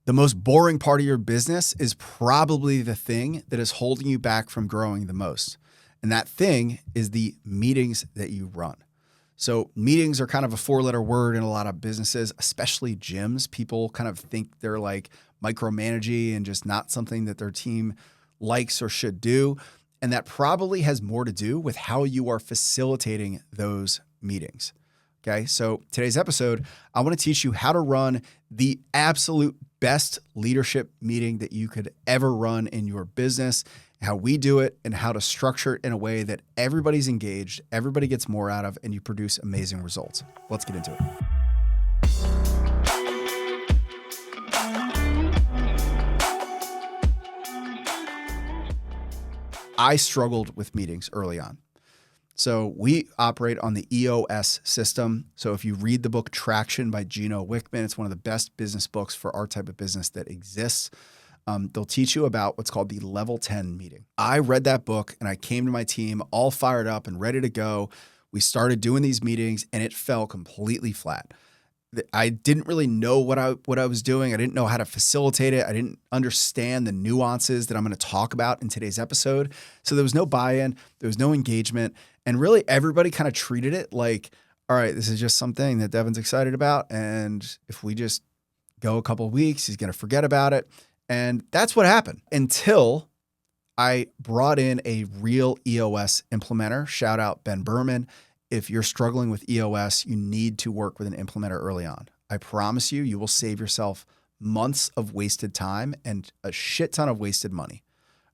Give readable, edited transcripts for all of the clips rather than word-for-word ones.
The most boring part of your business is probably the thing that is holding you back from growing the most. And that thing is the meetings that you run. So meetings are kind of a four-letter word in a lot of businesses, especially gyms. People kind of think they're like micromanaging and just not something that their team likes or should do. And that probably has more to do with how you are facilitating those meetings. Okay, so today's episode, I want to teach you how to run the absolute best leadership meeting that you could ever run in your business, how we do it, and how to structure it in a way that everybody's engaged, everybody gets more out of, and you produce amazing results. Let's get into it. I struggled with meetings early on. So we operate on the EOS system. So if you read the book Traction by Gino Wickman, it's one of the best business books for our type of business that exists. They'll teach you about what's called the level 10 meeting. I read that book and I came to my team all fired up and ready to go. We started doing these meetings and it fell completely flat. I didn't really know what I was doing. I didn't know how to facilitate it. I didn't understand the nuances that I'm going to talk about in today's episode. So there was no buy-in, there was no engagement, and really everybody kind of treated it like, all right, this is just something that Devin's excited about, and if we just go a couple of weeks, he's going to forget about it. And that's what happened until I brought in a real EOS implementer. Shout out Ben Berman. If you're struggling with EOS, you need to work with an implementer early on. I promise you, you will save yourself months of wasted time and a shit ton of wasted money.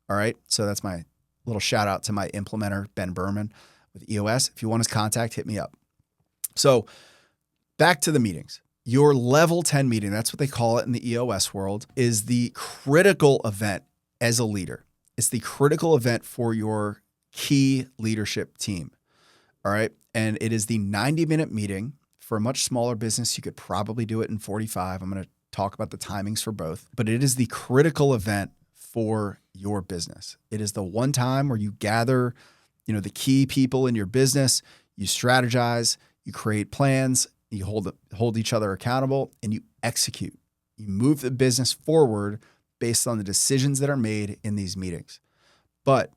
All right. So that's my little shout out to my implementer, Ben Berman with EOS. If you want his contact, hit me up. So back to the meetings. Your level 10 meeting, that's what they call it in the EOS world, is the critical event as a leader. It's the critical event for your key leadership team. All right. And it is the 90-minute meeting. For a much smaller business, you could probably do it in 45. I'm going to talk about the timings for both, but it is the critical event for your business. It is the one time where you gather, the key people in your business, you strategize, you create plans, you hold each other accountable, and you execute. You move the business forward based on the decisions that are made in these meetings. But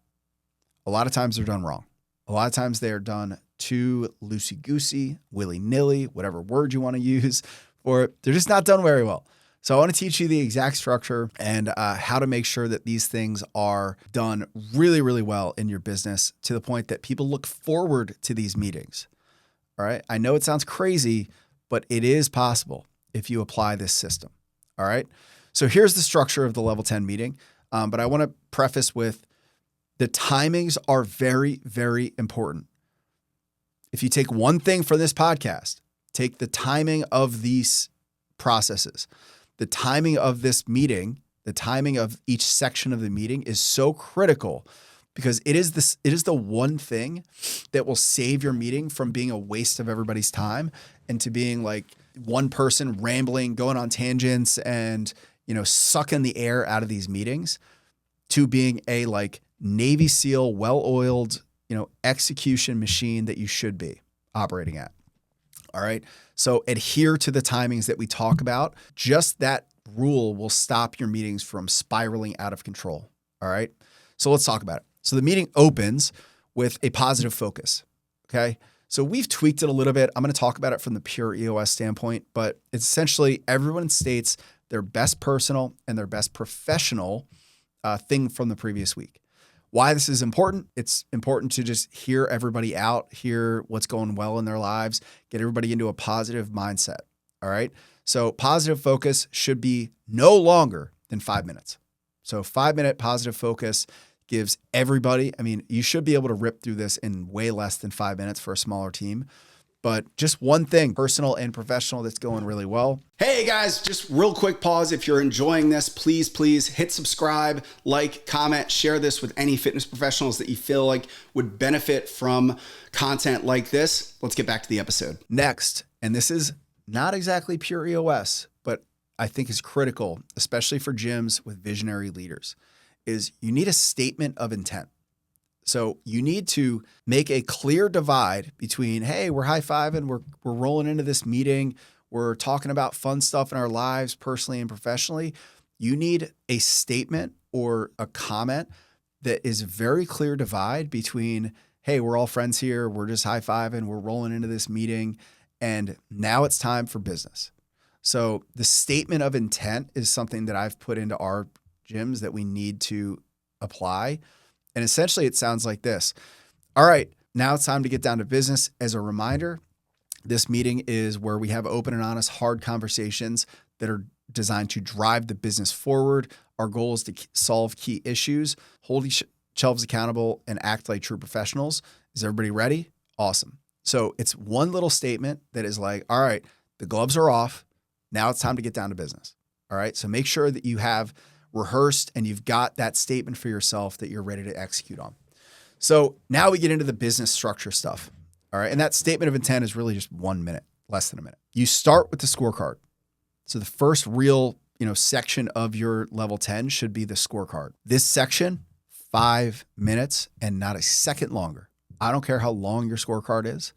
a lot of times they're done wrong. A lot of times they are done too loosey-goosey, willy-nilly, whatever word you want to use, or they're just not done very well. So I want to teach you the exact structure and how to make sure that these things are done really, really well in your business to the point that people look forward to these meetings. All right. I know it sounds crazy, but it is possible if you apply this system. All right. So here's the structure of the level 10 meeting. But I want to preface with the timings are very, very important. If you take one thing for this podcast, take the timing of these processes. The timing of this meeting, the timing of each section of the meeting is so critical because it is the one thing that will save your meeting from being a waste of everybody's time and to being like one person rambling, going on tangents and, sucking the air out of these meetings to being a like Navy SEAL, well-oiled, execution machine that you should be operating at. All right. So adhere to the timings that we talk about. Just that rule will stop your meetings from spiraling out of control. All right. So let's talk about it. So the meeting opens with a positive focus. Okay. So we've tweaked it a little bit. I'm going to talk about it from the pure EOS standpoint, but it's essentially everyone states their best personal and their best professional thing from the previous week. Why this is important? It's important to just hear everybody out, hear what's going well in their lives, get everybody into a positive mindset. All right. So positive focus should be no longer than 5 minutes. So 5-minute positive focus gives everybody, you should be able to rip through this in way less than 5 minutes for a smaller team. But just one thing, personal and professional, that's going really well. Hey guys, just real quick pause. If you're enjoying this, please hit subscribe, like, comment, share this with any fitness professionals that you feel like would benefit from content like this. Let's get back to the episode. Next, and this is not exactly pure EOS, but I think is critical, especially for gyms with visionary leaders, is you need a statement of intent. So you need to make a clear divide between, hey, we're high-fiving, we're rolling into this meeting, we're talking about fun stuff in our lives, personally and professionally, you need a statement or a comment that is very clear divide between, hey, we're all friends here, we're just high-fiving, we're rolling into this meeting, and now it's time for business. So the statement of intent is something that I've put into our gyms that we need to apply. And essentially it sounds like this. All right, now it's time to get down to business. As a reminder, this meeting is where we have open and honest, hard conversations that are designed to drive the business forward. Our goal is to solve key issues, hold each shelves accountable, and act like true professionals. Is everybody ready? Awesome. So it's one little statement that is like, all right, the gloves are off. Now it's time to get down to business. All right. So make sure that you have rehearsed and you've got that statement for yourself that you're ready to execute on. So now we get into the business structure stuff. All right. And that statement of intent is really just 1 minute, less than a minute. You start with the scorecard. So the first real, section of your level 10 should be the scorecard. This section, 5 minutes and not a second longer. I don't care how long your scorecard is.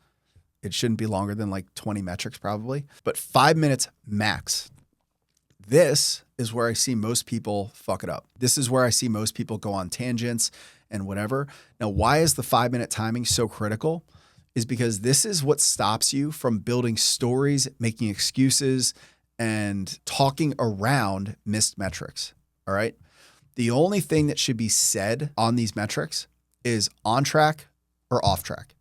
It shouldn't be longer than like 20 metrics probably, but 5 minutes max. This is where I see most people fuck it up. This is where I see most people go on tangents and whatever. Now, why is the 5 minute timing so critical? Is because this is what stops you from building stories, making excuses, and talking around missed metrics. All right. The only thing that should be said on these metrics is on track or off track.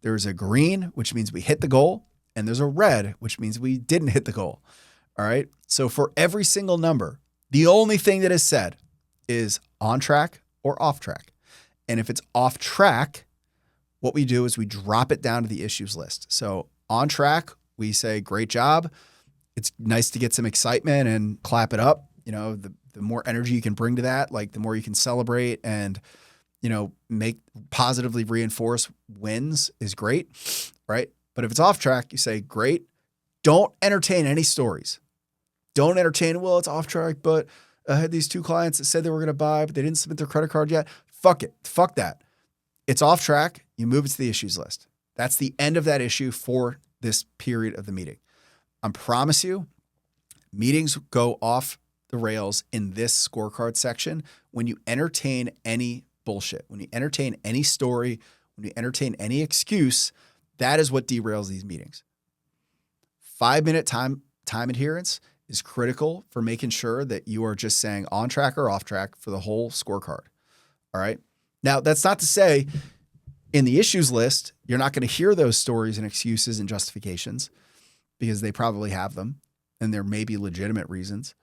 There's a green, which means we hit the goal, and there's a red, which means we didn't hit the goal. All right. So for every single number, the only thing that is said is on track or off track. And if it's off track, what we do is we drop it down to the issues list. So on track, we say, great job. It's nice to get some excitement and clap it up. The more energy you can bring to that, like the more you can celebrate and, make positively reinforce wins is great, right? But if it's off track, you say, great. Don't entertain any stories. Don't entertain, well, it's off track, but I had these 2 clients that said they were going to buy, but they didn't submit their credit card yet. Fuck it. Fuck that. It's off track. You move it to the issues list. That's the end of that issue for this period of the meeting. I promise you, meetings go off the rails in this scorecard section when you entertain any bullshit, when you entertain any story, when you entertain any excuse. That is what derails these meetings. 5 minute time adherence is critical for making sure that you are just saying on track or off track for the whole scorecard. All right. Now, that's not to say in the issues list, you're not going to hear those stories and excuses and justifications, because they probably have them and there may be legitimate reasons,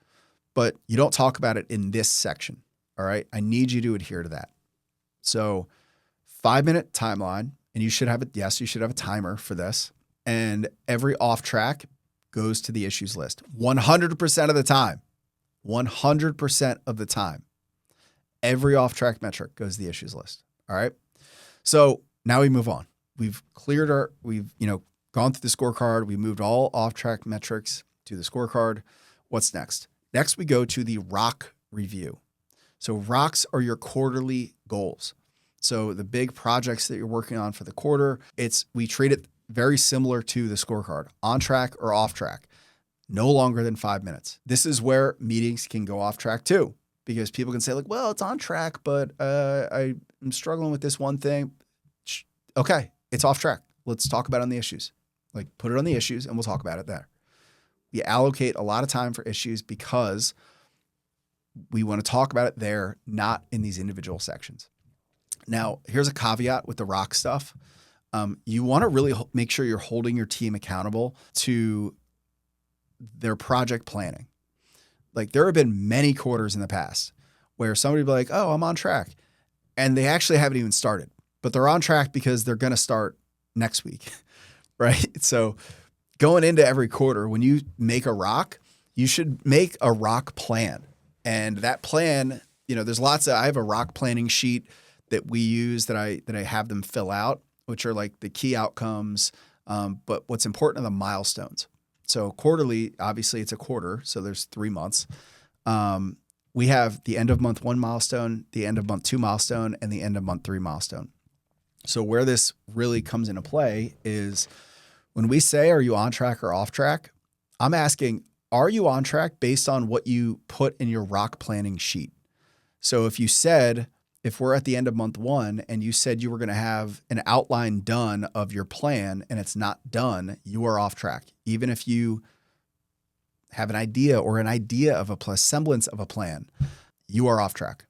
but you don't talk about it in this section. All right. I need you to adhere to that. So 5 minute timeline, and you should have you should have a timer for this. And every off track goes to the issues list 100% of the time. 100% of the time. Every off track metric goes to the issues list. All right. So now we move on. We've gone through the scorecard. We moved all off-track metrics to the scorecard. What's next? Next, we go to the ROC review. So ROCs are your quarterly goals. So the big projects that you're working on for the quarter, we treat it very similar to the scorecard, on track or off track, no longer than 5 minutes. This is where meetings can go off track too, because people can say like, well, it's on track, but I'm struggling with this one thing. Okay, it's off track. Let's talk about it on the issues. Like put it on the issues and we'll talk about it there. We allocate a lot of time for issues because we want to talk about it there, not in these individual sections. Now, here's a caveat with the ROC stuff. You want to really make sure you're holding your team accountable to their project planning. Like there have been many quarters in the past where somebody will be like, oh, I'm on track. And they actually haven't even started, but they're on track because they're going to start next week, right? So going into every quarter, when you make a ROC, you should make a ROC plan. And that plan, there's I have a ROC planning sheet that we use that I have them fill out, which are like the key outcomes. But what's important are the milestones. So quarterly, obviously it's a quarter. So there's 3 months. We have the end of month 1 milestone, the end of month 2 milestone, and the end of month 3 milestone. So where this really comes into play is when we say, are you on track or off track? I'm asking, are you on track based on what you put in your rock planning sheet? So if you said, if we're at the end of month 1 and you said you were going to have an outline done of your plan and it's not done, you are off track. Even if you have an idea of a semblance of a plan, you are off track.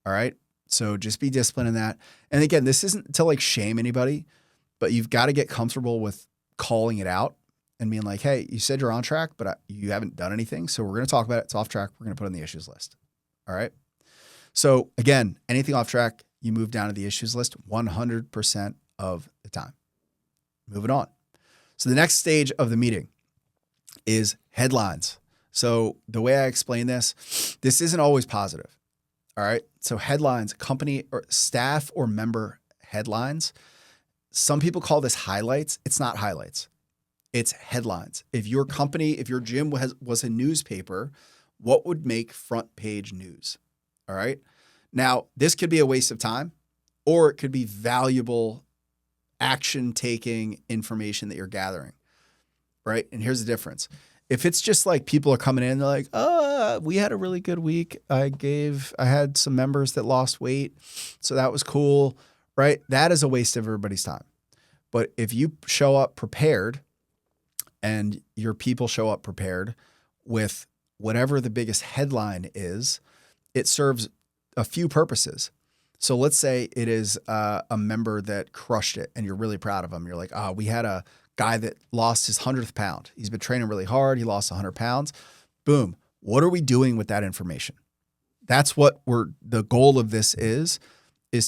All right. So just be disciplined in that. And again, this isn't to like shame anybody, but you've got to get comfortable with calling it out and being like, hey, you said you're on track, but you haven't done anything. So we're going to talk about it. It's off track. We're going to put it on the issues list. All right. So again, anything off track, you move down to the issues list 100% of the time. Moving on. So the next stage of the meeting is headlines. So the way I explain this isn't always positive. All right. So headlines, company or staff or member headlines. Some people call this highlights. It's not highlights. It's headlines. If your company, if your gym was a newspaper, what would make front page news? All right. Now, this could be a waste of time, or it could be valuable action taking information that you're gathering. Right. And here's the difference. If it's just like people are coming in, they're like, we had a really good week. I had some members that lost weight. So that was cool. Right. That is a waste of everybody's time. But if you show up prepared and your people show up prepared with whatever the biggest headline is, it serves a few purposes. So let's say it is a member that crushed it and you're really proud of them. You're like, we had a guy that lost his 100th pound. He's been training really hard. He lost 100 pounds. Boom. What are we doing with that information? That's what the goal of this is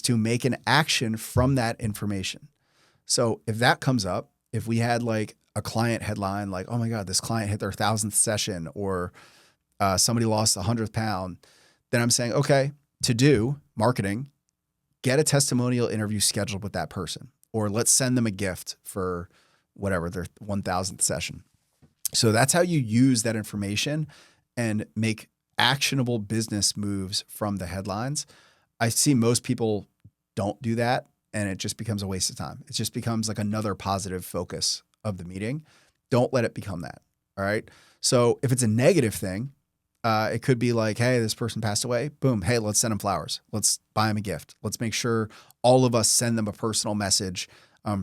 to make an action from that information. So if that comes up, if we had like a client headline, like, oh my God, this client hit their 1,000th session, or somebody lost 100th pound, then I'm saying, okay, to do marketing, get a testimonial interview scheduled with that person, or let's send them a gift for whatever, their 1,000th session. So that's how you use that information and make actionable business moves from the headlines. I see most people don't do that, and it just becomes a waste of time. It just becomes like another positive focus of the meeting. Don't let it become that. All right. So if it's a negative thing, it could be like, hey, this person passed away. Boom. Hey, let's send them flowers. Let's buy them a gift. Let's make sure all of us send them a personal message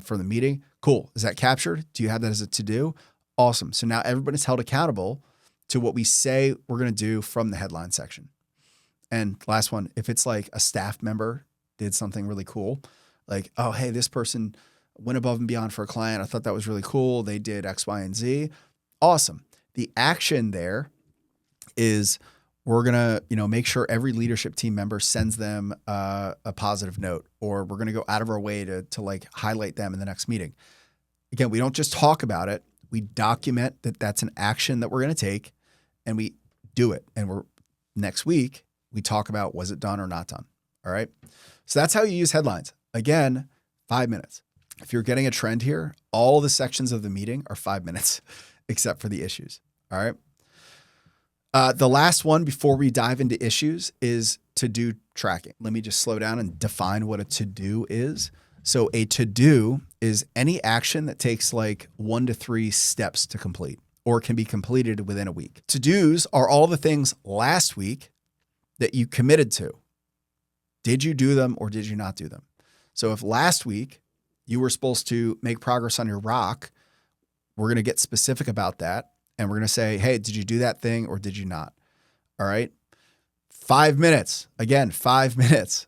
for the meeting. Cool. Is that captured? Do you have that as a to-do? Awesome. So now everybody's held accountable to what we say we're going to do from the headline section. And last one, if it's like a staff member did something really cool, like, oh, hey, this person went above and beyond for a client. I thought that was really cool. They did X, Y, and Z. Awesome. The action there is we're going to, make sure every leadership team member sends them a positive note, or we're going to go out of our way to like highlight them in the next meeting. Again, we don't just talk about it. We document that that's an action that we're going to take, and we do it. And next week, we talk about, was it done or not done? All right. So that's how you use headlines. Again, 5 minutes. If you're getting a trend here, all the sections of the meeting are 5 minutes, except for the issues. All right. The last one before we dive into issues is to-do tracking. Let me just slow down and define what a to-do is. So a to-do is any action that takes like 1 to 3 steps to complete, or can be completed within a week. To-dos are all the things last week that you committed to. Did you do them or did you not do them? So if last week you were supposed to make progress on your rock, we're going to get specific about that. And we're going to say, hey, did you do that thing or did you not? All right. 5 minutes. Again, 5 minutes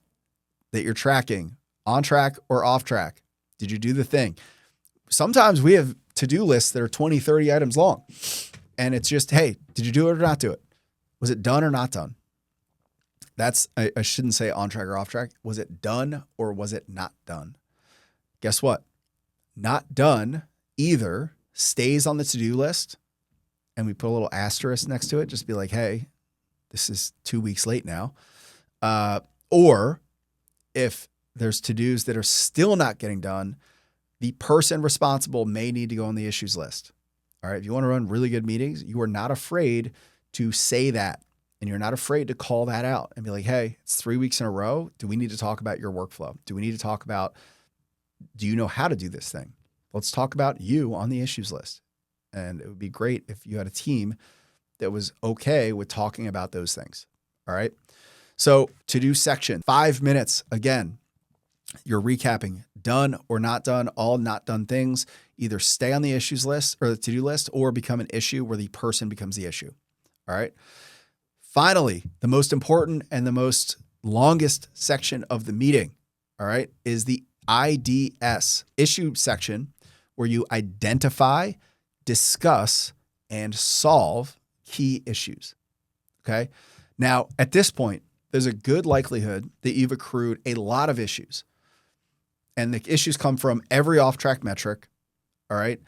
that you're tracking, on track or off track. Did you do the thing? Sometimes we have to-do lists that are 20, 30 items long. And it's just, hey, did you do it or not do it? Was it done or not done? I shouldn't say on track or off track. Was it done or was it not done? Guess what? Not done either stays on the to-do list, and we put a little asterisk next to it, just be like, hey, this is 2 weeks late now. Or if there's to-dos that are still not getting done, the person responsible may need to go on the issues list. All right. If you want to run really good meetings, you are not afraid to say that. And you're not afraid to call that out and be like, hey, it's 3 weeks in a row. Do we need to talk about your workflow? Do we need to talk about, do you know how to do this thing? Let's talk about you on the issues list. And it would be great if you had a team that was okay with talking about those things. All right. So to-do section, 5 minutes. Again, you're recapping done or not done, all not done things. Either stay on the issues list or the to-do list or become an issue where the person becomes the issue. All right. Finally, the most important and the most longest section of the meeting, all right, is the IDS issue section, where you identify, discuss, and solve key issues. Okay. Now, at this point, there's a good likelihood that you've accrued a lot of issues. And the issues come from every off-track metric. All right.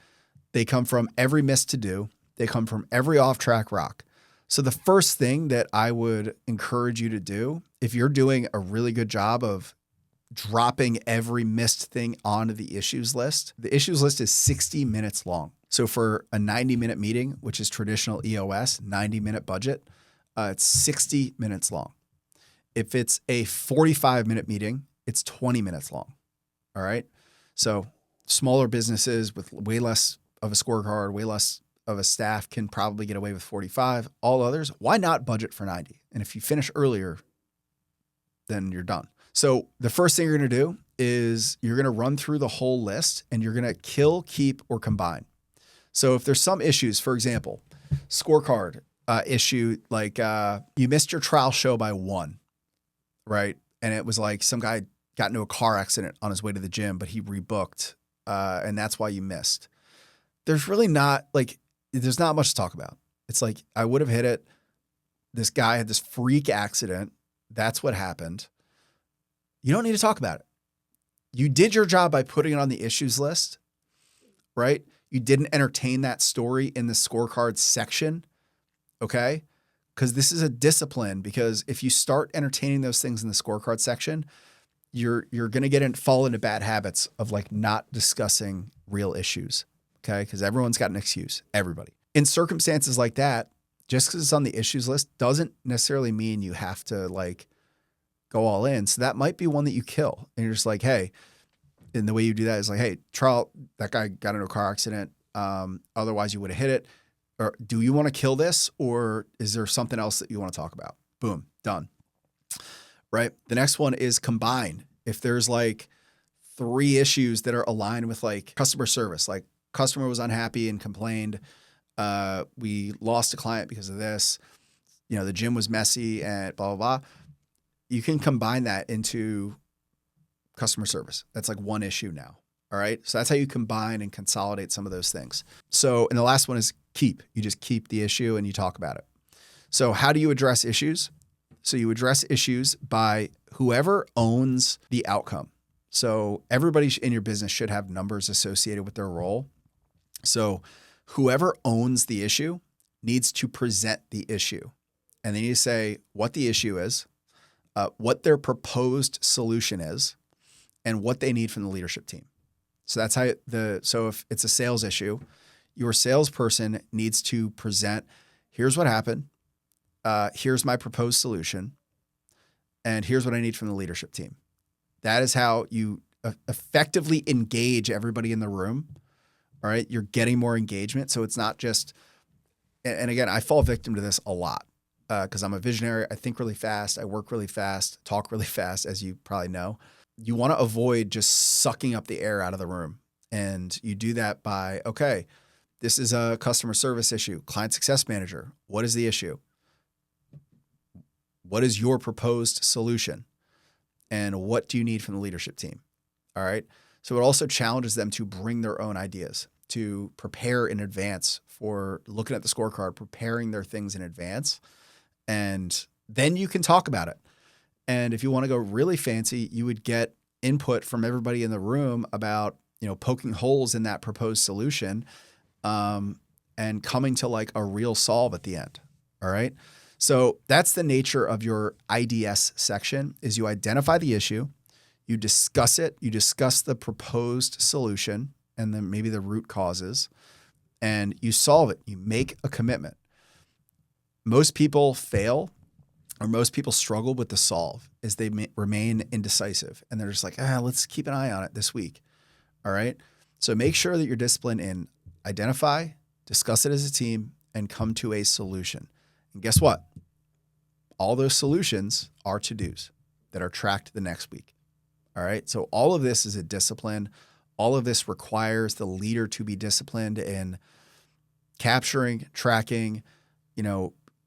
They come from every missed to-do. They come from every off-track rock. So the first thing that I would encourage you to do, if you're doing a really good job of dropping every missed thing onto the issues list, the issues list is 60 minutes long. So for a 90-minute meeting, which is traditional EOS, 90-minute budget, it's 60 minutes long. If it's a 45-minute meeting, it's 20 minutes long. All right. So smaller businesses with way less of a scorecard, way less of a staff can probably get away with 45. All others, why not budget for 90? And if you finish earlier, then you're done. So the first thing you're going to do is you're going to run through the whole list and you're going to kill, keep, or combine. So if there's some issues, for example, scorecard issue, like you missed your trial show by 1, right? And it was like some guy got into a car accident on his way to the gym, but he rebooked, and that's why you missed. There's really not there's not much to talk about. It's like, I would have hit it. This guy had this freak accident. That's what happened. You don't need to talk about it. You did your job by putting it on the issues list, right? You didn't entertain that story in the scorecard section, okay? Because this is a discipline, because if you start entertaining those things in the scorecard section, you're going to fall into bad habits of like not discussing real issues. Okay. Because everyone's got an excuse, everybody. In circumstances like that, just because it's on the issues list doesn't necessarily mean you have to like go all in. So that might be one that you kill. And you're just like, hey, and the way you do that is like, hey, trial, that guy got into a car accident. Otherwise you would have hit it. Or do you want to kill this? Or is there something else that you want to talk about? Boom, done. Right. The next one is combine. If there's like 3 issues that are aligned with like customer service, like customer was unhappy and complained, we lost a client because of this, the gym was messy and blah, blah, blah. You can combine that into customer service. That's like one issue now. All right. So that's how you combine and consolidate some of those things. So, and the last one is keep. You just keep the issue and you talk about it. So how do you address issues? So you address issues by whoever owns the outcome. So everybody in your business should have numbers associated with their role. So whoever owns the issue needs to present the issue. And they need to say what the issue is, what their proposed solution is, and what they need from the leadership team. So that's how so if it's a sales issue, your salesperson needs to present, here's what happened. Here's my proposed solution. And here's what I need from the leadership team. That is how you effectively engage everybody in the room. All right. You're getting more engagement. So it's not just, and again, I fall victim to this a lot because I'm a visionary. I think really fast. I work really fast, talk really fast, as you probably know. You want to avoid just sucking up the air out of the room. And you do that by, okay, this is a customer service issue. Client success manager. What is the issue? What is your proposed solution? And what do you need from the leadership team? All right. So it also challenges them to bring their own ideas, to prepare in advance for looking at the scorecard, preparing their things in advance. And then you can talk about it. And if you want to go really fancy, you would get input from everybody in the room about, poking holes in that proposed solution, and coming to like a real solve at the end. All right. So that's the nature of your IDS section, is you identify the issue, you discuss it, you discuss the proposed solution and then maybe the root causes, and you solve it. You make a commitment. Most people fail, or most people struggle with the solve, is they remain indecisive and they're just like, let's keep an eye on it this week. All right. So make sure that you're disciplined in identify, discuss it as a team, and come to a solution. And guess what? All those solutions are to-dos that are tracked the next week. All right. So all of this is a discipline. All of this requires the leader to be disciplined in capturing, tracking,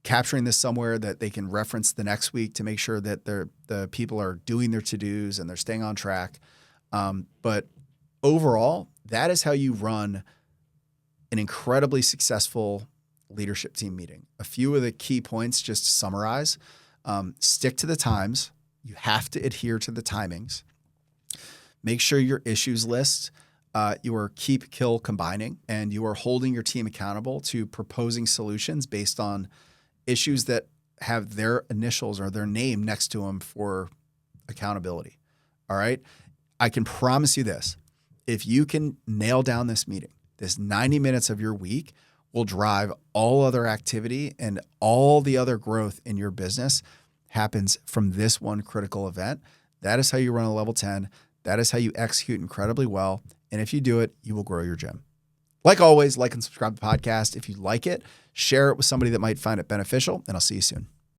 capturing this somewhere that they can reference the next week to make sure that the people are doing their to-dos and they're staying on track. But overall, that is how you run an incredibly successful leadership team meeting. A few of the key points just to summarize. Stick to the times. You have to adhere to the timings. Make sure your issues list, you are keep, kill, combining, and you are holding your team accountable to proposing solutions based on issues that have their initials or their name next to them for accountability. All right. I can promise you this. If you can nail down this meeting, this 90 minutes of your week will drive all other activity, and all the other growth in your business happens from this one critical event. That is how you run a level 10. That is how you execute incredibly well. And if you do it, you will grow your gym. Like always, like and subscribe to the podcast. If you like it, share it with somebody that might find it beneficial, and I'll see you soon.